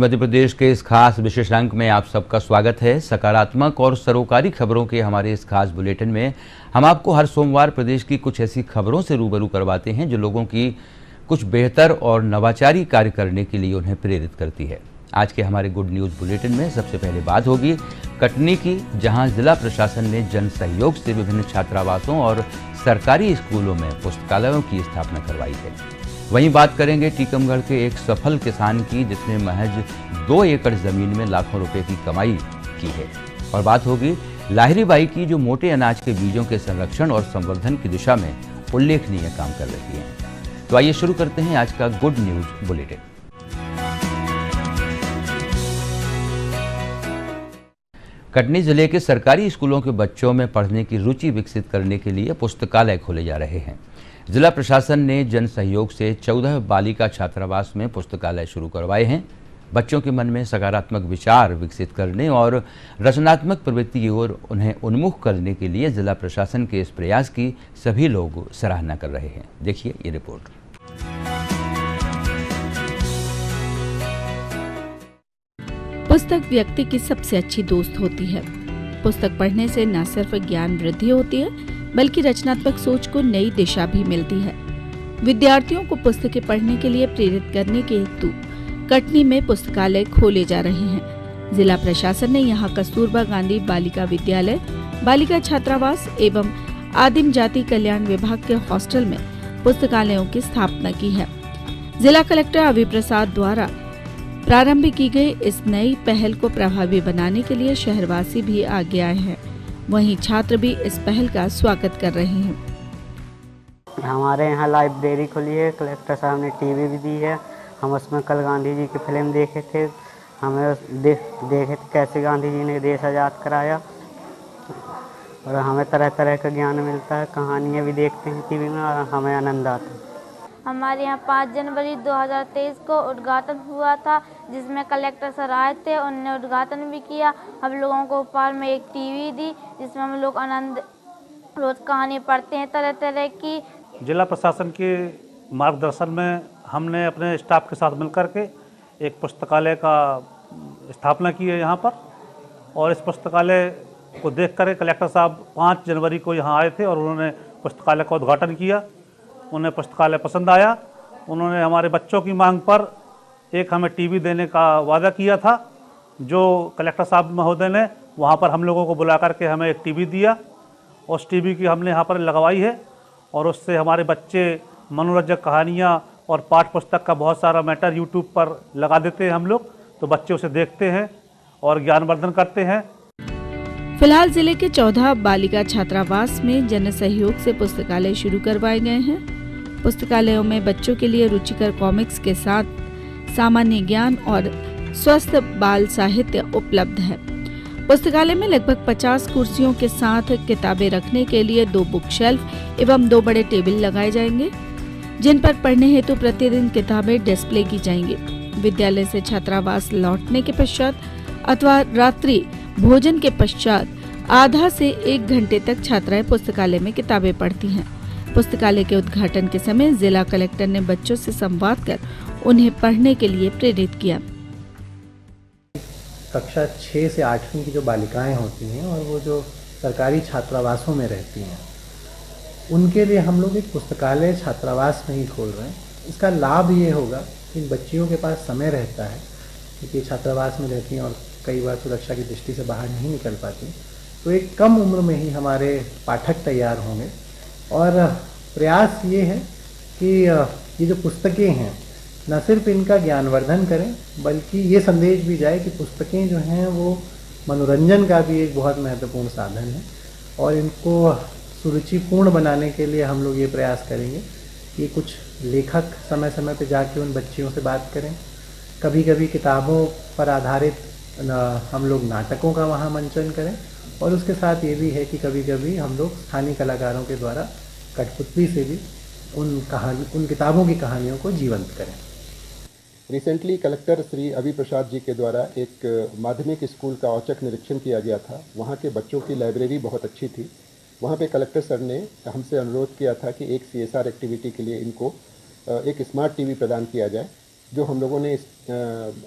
मध्य प्रदेश के इस खास विशेष अंक में आप सबका स्वागत है। सकारात्मक और सरोकारी खबरों के हमारे इस खास बुलेटिन में हम आपको हर सोमवार प्रदेश की कुछ ऐसी खबरों से रूबरू करवाते हैं जो लोगों की कुछ बेहतर और नवाचारी कार्य करने के लिए उन्हें प्रेरित करती है। आज के हमारे गुड न्यूज़ बुलेटिन में सबसे पहले बात होगी कटनी की, जहां जिला प्रशासन ने जन सहयोग से विभिन्न छात्रावासों और सरकारी स्कूलों में पुस्तकालयों की स्थापना करवाई है। वहीं बात करेंगे टीकमगढ़ के एक सफल किसान की जिसने महज 2 एकड़ जमीन में लाखों रुपए की कमाई की है। और बात होगी लाहिरी बाई की जो मोटे अनाज के बीजों के संरक्षण और संवर्धन की दिशा में उल्लेखनीय काम कर रही है। तो आइए शुरू करते हैं आज का गुड न्यूज बुलेटिन। कटनी जिले के सरकारी स्कूलों के बच्चों में पढ़ने की रुचि विकसित करने के लिए पुस्तकालय खोले जा रहे हैं। जिला प्रशासन ने जन सहयोग से 14 बालिका छात्रावास में पुस्तकालय शुरू करवाए हैं। बच्चों के मन में सकारात्मक विचार विकसित करने और रचनात्मक प्रवृत्ति की ओर उन्हें उन्मुख करने के लिए जिला प्रशासन के इस प्रयास की सभी लोग सराहना कर रहे हैं। देखिए ये रिपोर्ट। पुस्तक व्यक्ति की सबसे अच्छी दोस्त होती है। पुस्तक पढ़ने से न सिर्फ ज्ञान वृद्धि होती है बल्कि रचनात्मक सोच को नई दिशा भी मिलती है। विद्यार्थियों को पुस्तकें पढ़ने के लिए प्रेरित करने के हेतु कटनी में पुस्तकालय खोले जा रहे हैं। जिला प्रशासन ने यहां कस्तूरबा गांधी बालिका विद्यालय, बालिका छात्रावास एवं आदिम जाति कल्याण विभाग के हॉस्टल में पुस्तकालयों की स्थापना की है। जिला कलेक्टर अभि प्रसाद द्वारा प्रारंभ की गई इस नई पहल को प्रभावी बनाने के लिए शहरवासी भी आगे आए हैं। वहीं छात्र भी इस पहल का स्वागत कर रहे हैं। हमारे यहाँ लाइब्रेरी खुली है, कलेक्टर साहब ने टीवी भी दी है। हम उसमें कल गांधी जी की फिल्म देखे थे। हमें देखे थे कैसे गांधी जी ने देश आज़ाद कराया और हमें तरह तरह का ज्ञान मिलता है। कहानियाँ भी देखते हैं टीवी में और हमें आनंद आता है। हमारे यहाँ 5 जनवरी 2023 को उद्घाटन हुआ था जिसमें कलेक्टर सर आए थे। उन्होंने उद्घाटन भी किया। हम लोगों को उपहार में एक टीवी दी जिसमें हम लोग आनंद रोज कहानी पढ़ते हैं तरह तरह की। जिला प्रशासन के मार्गदर्शन में हमने अपने स्टाफ के साथ मिलकर के एक पुस्तकालय का स्थापना की है यहाँ पर। और इस पुस्तकालय को देख कर कलेक्टर साहब 5 जनवरी को यहाँ आए थे और उन्होंने पुस्तकालय का उद्घाटन किया। उन्हें पुस्तकालय पसंद आया। उन्होंने हमारे बच्चों की मांग पर एक हमें टीवी देने का वादा किया था, जो कलेक्टर साहब महोदय ने वहाँ पर हम लोगों को बुला करके हमें एक टीवी दिया। उस टीवी की हमने यहाँ पर लगवाई है और उससे हमारे बच्चे मनोरंजक कहानियाँ और पाठ्य पुस्तक का बहुत सारा मैटर यूट्यूब पर लगा देते हैं हम लोग, तो बच्चे उसे देखते हैं और ज्ञानवर्धन करते हैं। फिलहाल जिले के 14 बालिका छात्रावास में जन सहयोग से पुस्तकालय शुरू करवाए गए हैं। पुस्तकालयों में बच्चों के लिए रुचिकर कॉमिक्स के साथ सामान्य ज्ञान और स्वस्थ बाल साहित्य उपलब्ध है। पुस्तकालय में लगभग 50 कुर्सियों के साथ किताबें रखने के लिए 2 बुक शेल्फ एवं 2 बड़े टेबल लगाए जाएंगे, जिन पर पढ़ने हेतु प्रतिदिन किताबें डिस्प्ले की जाएंगी। विद्यालय से छात्रावास लौटने के पश्चात अथवा रात्रि भोजन के पश्चात आधा से 1 घंटे तक छात्राएं पुस्तकालय में किताबें पढ़ती हैं। पुस्तकालय के उद्घाटन के समय जिला कलेक्टर ने बच्चों से संवाद कर उन्हें पढ़ने के लिए प्रेरित किया। कक्षा 6 से 8वीं की जो बालिकाएं होती हैं और वो जो सरकारी छात्रावासों में रहती हैं, उनके लिए हम लोग एक पुस्तकालय छात्रावास में ही खोल रहे हैं। इसका लाभ ये होगा कि इन बच्चियों के पास समय रहता है, क्योंकि छात्रावास में रहती हैं और कई बार सुरक्षा की दृष्टि से बाहर नहीं निकल पाती, तो एक कम उम्र में ही हमारे पाठक तैयार होंगे। और प्रयास ये है कि ये जो पुस्तकें हैं न सिर्फ इनका ज्ञानवर्धन करें, बल्कि ये संदेश भी जाए कि पुस्तकें जो हैं वो मनोरंजन का भी एक बहुत महत्वपूर्ण साधन है। और इनको सुरुचिपूर्ण बनाने के लिए हम लोग ये प्रयास करेंगे कि कुछ लेखक समय समय पे जाके उन बच्चियों से बात करें। कभी कभी किताबों पर आधारित हम लोग नाटकों का वहाँ मंचन करें। और उसके साथ ये भी है कि कभी कभी हम लोग स्थानीय कलाकारों के द्वारा कठपुतली से भी उन किताबों की कहानियों को जीवंत करें। रिसेंटली कलेक्टर श्री अभि प्रसाद जी के द्वारा एक माध्यमिक स्कूल का औचक निरीक्षण किया गया था। वहाँ के बच्चों की लाइब्रेरी बहुत अच्छी थी। वहाँ पे कलेक्टर सर ने हमसे अनुरोध किया था कि एक CSR एक्टिविटी के लिए इनको एक स्मार्ट टीवी प्रदान किया जाए। जो हम लोगों ने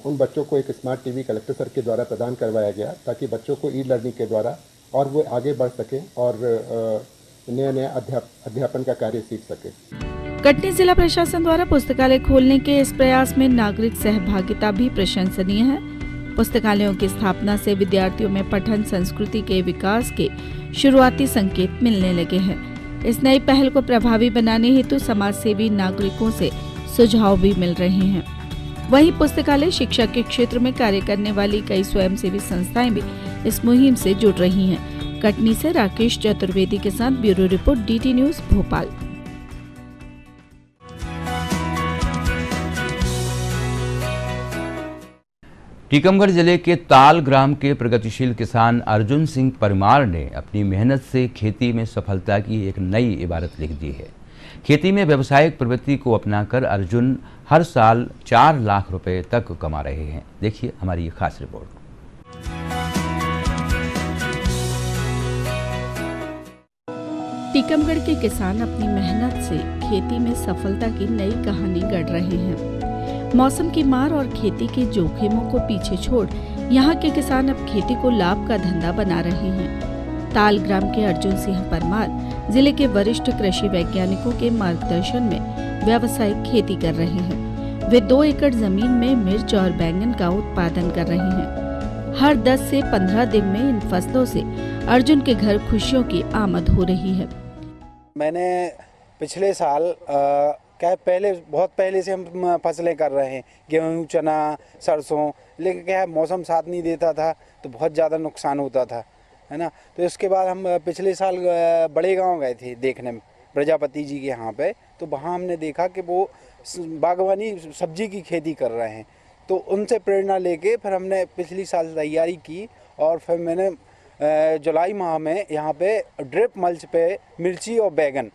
उन बच्चों को एक स्मार्ट टीवी कलेक्टर सर के द्वारा प्रदान करवाया गया, ताकि बच्चों को ई लर्निंग के द्वारा और वो आगे बढ़ सकें और नया नया अध्यापन का कार्य सीख सकें। कटनी जिला प्रशासन द्वारा पुस्तकालय खोलने के इस प्रयास में नागरिक सहभागिता भी प्रशंसनीय है। पुस्तकालयों की स्थापना से विद्यार्थियों में पठन संस्कृति के विकास के शुरुआती संकेत मिलने लगे हैं। इस नई पहल को प्रभावी बनाने हेतु समाजसेवी नागरिकों से सुझाव भी मिल रहे हैं। वहीं पुस्तकालय शिक्षा के क्षेत्र में कार्य करने वाली कई स्वयंसेवी संस्थाएं भी इस मुहिम से जुड़ रही हैं। कटनी से राकेश चतुर्वेदी के साथ bureau report, DT news Bhopal. Tikamgarh जिले के ताल ग्राम के प्रगतिशील किसान अर्जुन सिंह परमार ने अपनी मेहनत से खेती में सफलता की एक नई इबारत लिख दी है। खेती में व्यावसायिक प्रवृत्ति को अपनाकर अर्जुन हर साल 4 लाख रुपए तक कमा रहे हैं। देखिए हमारी ये खास रिपोर्ट। टीकमगढ़ के किसान अपनी मेहनत से खेती में सफलता की नई कहानी गढ़ रहे हैं। मौसम की मार और खेती के जोखिमों को पीछे छोड़ यहाँ के किसान अब खेती को लाभ का धंधा बना रहे हैं। ताल ग्राम के अर्जुन सिंह परमार जिले के वरिष्ठ कृषि वैज्ञानिकों के मार्गदर्शन में व्यावसायिक खेती कर रहे हैं। वे 2 एकड़ जमीन में मिर्च और बैंगन का उत्पादन कर रहे हैं। हर 10 से 15 दिन में इन फसलों से अर्जुन के घर खुशियों की आमद हो रही है। मैंने पिछले साल बहुत पहले से हम फसलें कर रहे हैं, गेहूँ, चना, सरसों, लेकिन क्या है मौसम साथ नहीं देता था तो बहुत ज़्यादा नुकसान होता था, है ना। तो इसके बाद हम पिछले साल बड़े गांव गए थे देखने में, प्रजापति जी के यहाँ पे, तो वहाँ हमने देखा कि वो बागवानी सब्जी की खेती कर रहे हैं। तो उनसे प्रेरणा लेके फिर हमने पिछली साल तैयारी की और फिर मैंने जुलाई माह में यहाँ पे ड्रिप मल्च पे मिर्ची और बैगन,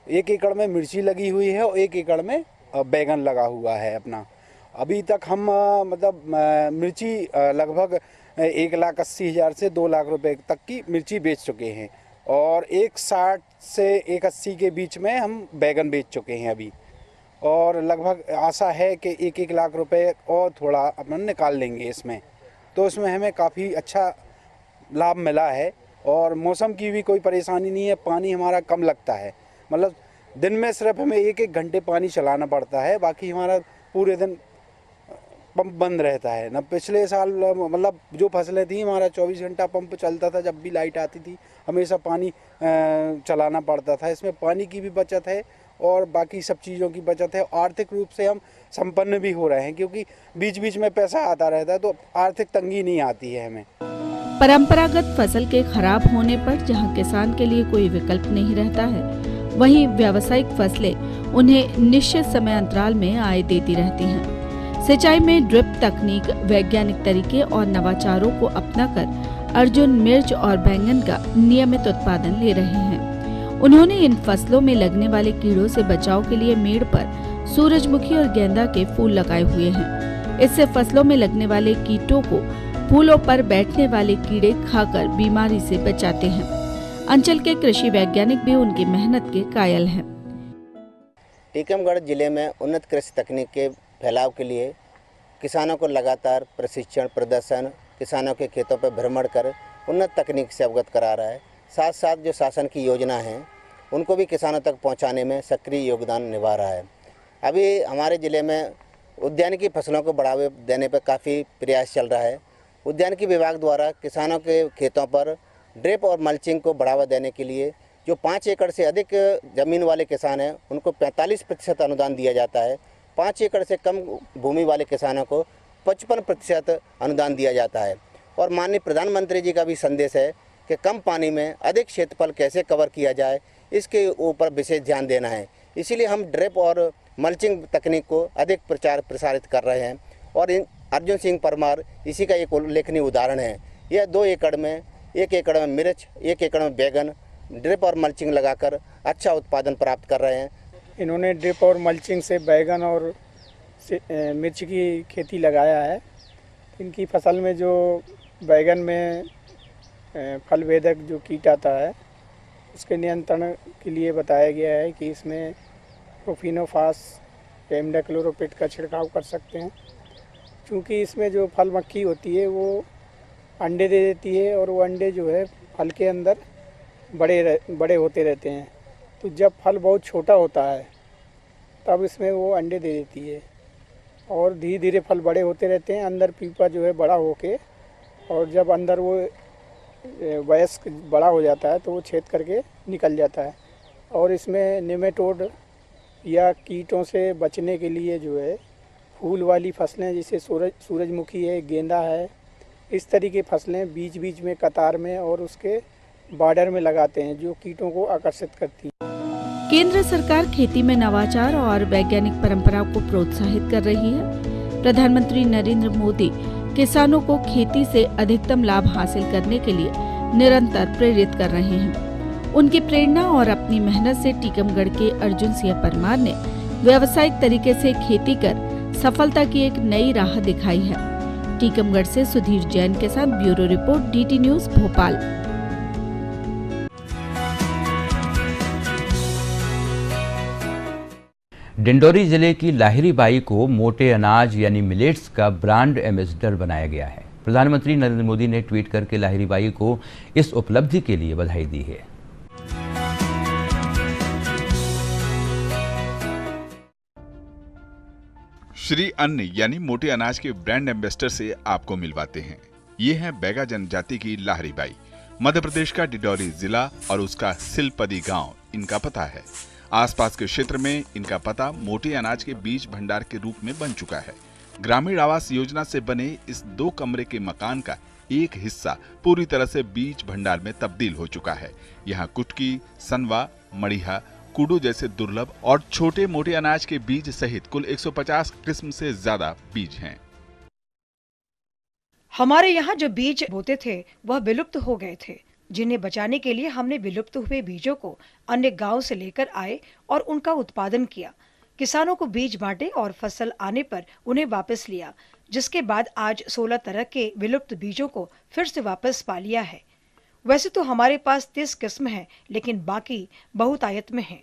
1 एकड़ में मिर्ची लगी हुई है और 1 एकड़ में बैगन लगा हुआ है अपना। अभी तक हम मिर्ची लगभग 1,80,000 से 2 लाख रुपए तक की मिर्ची बेच चुके हैं और 1,60 से 1,80 के बीच में हम बैगन बेच चुके हैं अभी। और लगभग आशा है कि 1-1 लाख रुपए और थोड़ा अपन निकाल लेंगे इसमें। तो इसमें हमें काफ़ी अच्छा लाभ मिला है और मौसम की भी कोई परेशानी नहीं है। पानी हमारा कम लगता है, मतलब दिन में सिर्फ हमें 1-1 घंटे पानी चलाना पड़ता है, बाकी हमारा पूरे दिन पंप बंद रहता है ना। पिछले साल मतलब जो फसलें थी हमारा 24 घंटा पंप चलता था, जब भी लाइट आती थी हमेशा पानी चलाना पड़ता था। इसमें पानी की भी बचत है और बाकी सब चीज़ों की बचत है। आर्थिक रूप से हम संपन्न भी हो रहे हैं क्योंकि बीच बीच में पैसा आता रहता है, तो आर्थिक तंगी नहीं आती है हमें। परंपरागत फसल के खराब होने पर जहां किसान के लिए कोई विकल्प नहीं रहता है, वहीं व्यावसायिक फसलें उन्हें निश्चित समय अंतराल में आय देती रहती हैं। सिंचाई में ड्रिप तकनीक, वैज्ञानिक तरीके और नवाचारों को अपनाकर अर्जुन मिर्च और बैंगन का नियमित उत्पादन ले रहे हैं। उन्होंने इन फसलों में लगने वाले कीड़ों से बचाव के लिए मेड़ पर सूरजमुखी और गेंदा के फूल लगाए हुए हैं। इससे फसलों में लगने वाले कीटों को फूलों पर बैठने वाले कीड़े खाकर बीमारी से बचाते हैं। अंचल के कृषि वैज्ञानिक भी उनकी मेहनत के कायल हैं। टीकमगढ़ जिले में उन्नत कृषि तकनीक के फैलाव के लिए किसानों को लगातार प्रशिक्षण, प्रदर्शन, किसानों के खेतों पर भ्रमण कर उन्नत तकनीक से अवगत करा रहा है। साथ साथ जो शासन की योजना है उनको भी किसानों तक पहुंचाने में सक्रिय योगदान निभा रहा है। अभी हमारे ज़िले में उद्यानिकी फसलों को बढ़ावा देने पर काफ़ी प्रयास चल रहा है। उद्यानिकी विभाग द्वारा किसानों के खेतों पर ड्रिप और मल्चिंग को बढ़ावा देने के लिए जो 5 एकड़ से अधिक ज़मीन वाले किसान हैं उनको 45% अनुदान दिया जाता है। 5 एकड़ से कम भूमि वाले किसानों को 55% अनुदान दिया जाता है। और माननीय प्रधानमंत्री जी का भी संदेश है कि कम पानी में अधिक क्षेत्रफल कैसे कवर किया जाए, इसके ऊपर विशेष ध्यान देना है। इसीलिए हम ड्रिप और मल्चिंग तकनीक को अधिक प्रचार प्रसारित कर रहे हैं और अर्जुन सिंह परमार इसी का एक उल्लेखनीय उदाहरण है। यह 2 एकड़ में 1 एकड़ में मिर्च, 1 एकड़ में बैगन ड्रिप और मल्चिंग लगाकर अच्छा उत्पादन प्राप्त कर रहे हैं। इन्होंने ड्रिप और मल्चिंग से बैगन और मिर्च की खेती लगाया है। इनकी फसल में जो बैगन में फल भेदक जो कीट आता है उसके नियंत्रण के लिए बताया गया है कि इसमें प्रोफिनोफास इमिडाक्लोप्रिड का छिड़काव कर सकते हैं। क्योंकि इसमें जो फल मक्खी होती है वो अंडे दे देती है और वो अंडे जो है फल के अंदर बड़े होते रहते हैं। तो जब फल बहुत छोटा होता है तब इसमें वो अंडे दे देती है और धीरे धीरे फल बड़े होते रहते हैं, अंदर पीपा जो है बड़ा होके, और जब अंदर वो वयस्क बड़ा हो जाता है तो वो छेद करके निकल जाता है। और इसमें नेमेटोड या कीटों से बचने के लिए जो है फूल वाली फसलें जैसे सूरजमुखी है, गेंदा है, इस तरीके फसलें बीच बीच में कतार में और उसके बॉर्डर में लगाते हैं जो कीटों को आकर्षित करती है। केंद्र सरकार खेती में नवाचार और वैज्ञानिक परंपरा को प्रोत्साहित कर रही है। प्रधानमंत्री नरेंद्र मोदी किसानों को खेती से अधिकतम लाभ हासिल करने के लिए निरंतर प्रेरित कर रहे हैं। उनकी प्रेरणा और अपनी मेहनत से टीकमगढ़ के अर्जुन सिंह परमार ने व्यावसायिक तरीके से खेती कर सफलता की एक नई राह दिखाई है। टीकमगढ़ से सुधीर जैन के साथ bureau report, DT news Bhopal. Dindori जिले की लाहिरी बाई को मोटे अनाज यानी मिलेट्स का ब्रांड एम्बेसडर बनाया गया है। प्रधानमंत्री नरेंद्र मोदी ने ट्वीट करके लाहिरी बाई को इस उपलब्धि के लिए बधाई दी है। श्री अन्न यानी मोटे अनाज के ब्रांड एम्बेसडर से आपको मिलवाते हैं। ये है बैगा जनजाति की लाहिरी बाई। मध्य प्रदेश का डिंडोरी जिला और उसका सिलपदी गांव इनका पता है। आसपास के क्षेत्र में इनका पता मोटे अनाज के बीज भंडार के रूप में बन चुका है। ग्रामीण आवास योजना से बने इस 2 कमरे के मकान का एक हिस्सा पूरी तरह से बीज भंडार में तब्दील हो चुका है। यहाँ कुटकी, सनवा, मड़िहा, कुडू जैसे दुर्लभ और छोटे मोटे अनाज के बीज सहित कुल 150 किस्म से ज्यादा बीज हैं। हमारे यहाँ जो बीज बोते थे वह विलुप्त हो गए थे, जिन्हें बचाने के लिए हमने विलुप्त हुए बीजों को अन्य गांव से लेकर आए और उनका उत्पादन किया। किसानों को बीज बांटे और फसल आने पर उन्हें वापस लिया, जिसके बाद आज 16 तरह के विलुप्त बीजों को फिर से वापस पा लिया है। वैसे तो हमारे पास 30 किस्म हैं, लेकिन बाकी बहुतायत में हैं।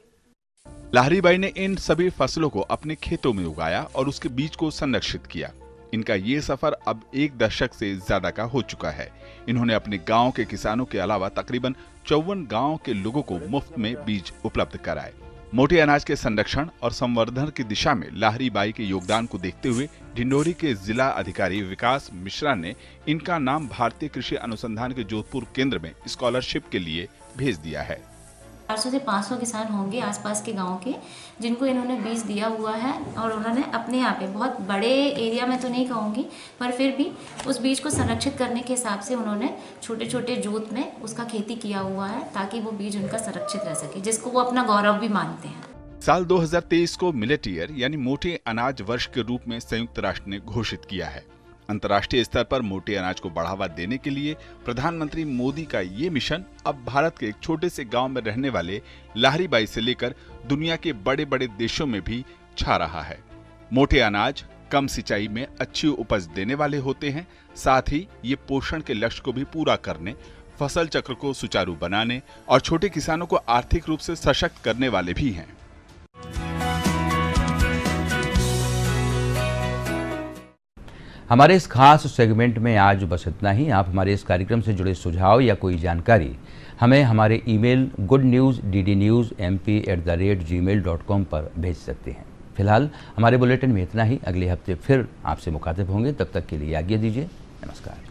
लाहिरी बाई ने इन सभी फसलों को अपने खेतों में उगाया और उसके बीज को संरक्षित किया। इनका ये सफर अब 1 दशक से ज्यादा का हो चुका है। इन्होंने अपने गांव के किसानों के अलावा तकरीबन 54 गांव के लोगों को मुफ्त में बीज उपलब्ध कराए। मोटे अनाज के संरक्षण और संवर्धन की दिशा में लाहिरी बाई के योगदान को देखते हुए डिंडोरी के जिला अधिकारी विकास मिश्रा ने इनका नाम भारतीय कृषि अनुसंधान के जोधपुर केंद्र में स्कॉलरशिप के लिए भेज दिया है। 400 से 500 किसान होंगे आसपास के गांव के, जिनको इन्होंने बीज दिया हुआ है और उन्होंने अपने यहाँ पे बहुत बड़े एरिया में तो नहीं कहूँगी, पर फिर भी उस बीज को संरक्षित करने के हिसाब से उन्होंने छोटे छोटे जोत में उसका खेती किया हुआ है, ताकि वो बीज उनका संरक्षित रह सके, जिसको वो अपना गौरव भी मानते हैं। साल 2023 को मिलेट ईयर यानी मोटे अनाज वर्ष के रूप में संयुक्त राष्ट्र ने घोषित किया है। अंतर्राष्ट्रीय स्तर पर मोटे अनाज को बढ़ावा देने के लिए प्रधानमंत्री मोदी का ये मिशन अब भारत के एक छोटे से गांव में रहने वाले लाहिरी बाई से लेकर दुनिया के बड़े बड़े देशों में भी छा रहा है। मोटे अनाज कम सिंचाई में अच्छी उपज देने वाले होते हैं, साथ ही ये पोषण के लक्ष्य को भी पूरा करने, फसल चक्र को सुचारू बनाने और छोटे किसानों को आर्थिक रूप से सशक्त करने वाले भी हैं। हमारे इस खास सेगमेंट में आज बस इतना ही। आप हमारे इस कार्यक्रम से जुड़े सुझाव या कोई जानकारी हमें हमारे ईमेल goodnewsddnewsmp@gmail.com पर भेज सकते हैं। फिलहाल हमारे बुलेटिन में इतना ही। अगले हफ्ते फिर आपसे मुखातिब होंगे, तब तक के लिए आज्ञा दीजिए। नमस्कार।